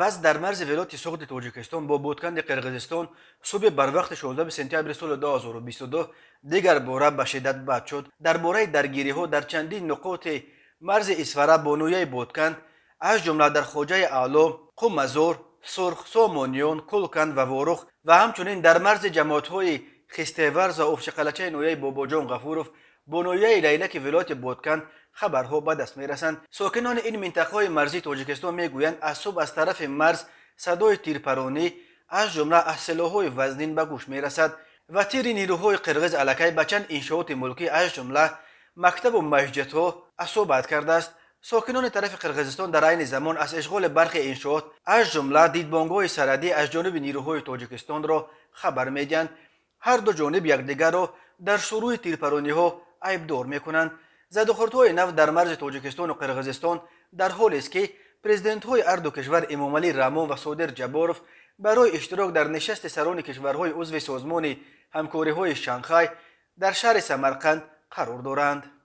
بعض در مرز ولایت سوخت تاجیکستان با بودکند قرقیزستان صبح بر وقت 16 سپتامبر سال 2022 دیگر باره به شدت بد شد. درباره درگیری ها در چندین نقاط مرز اسفره با نوعی بودکند از جمله در خوجه اعلی، قمزور، سرخ سامانیان، کلکند و وارخ و همچنین در مرز جماعت های خستیورز و افشقلچه نوعی باباجان غفورов با نوعی لیلک ولایت بودکند خبرها به دست میرسند. ساکنان این منطقه مرزی تاجیکستان میگویند از صبح از طرف مرز صدای تیرپرانی از جمله از سلاح‌های وزنین به گوش میرسد و تیر نیروهای قرقیز علیه به چند انشاءات ملکی از جمله مکتب و مسجدها اصابت کرده است. ساکنان طرف قرقیزستان در عین زمان از اشغال برخی انشاءات از جمله دیدبانگ‌های سرحدی از جانب نیروهای تاجیکستان را خبر میدهند. هر دو جانب یکدیگر را در شروع تیرپرانی‌ها عیبدار میکنند. زدوخوردهای نو در مرز تاجیکستان و قرقیزستان در حالی است که پرزیدنت های هر دو کشور امامعلی رحمون و صادر جباروف برای اشتراک در نشست سران کشورهای عضو سازمان همکاری های شانگهای در شهر سمرقند قرار دارند.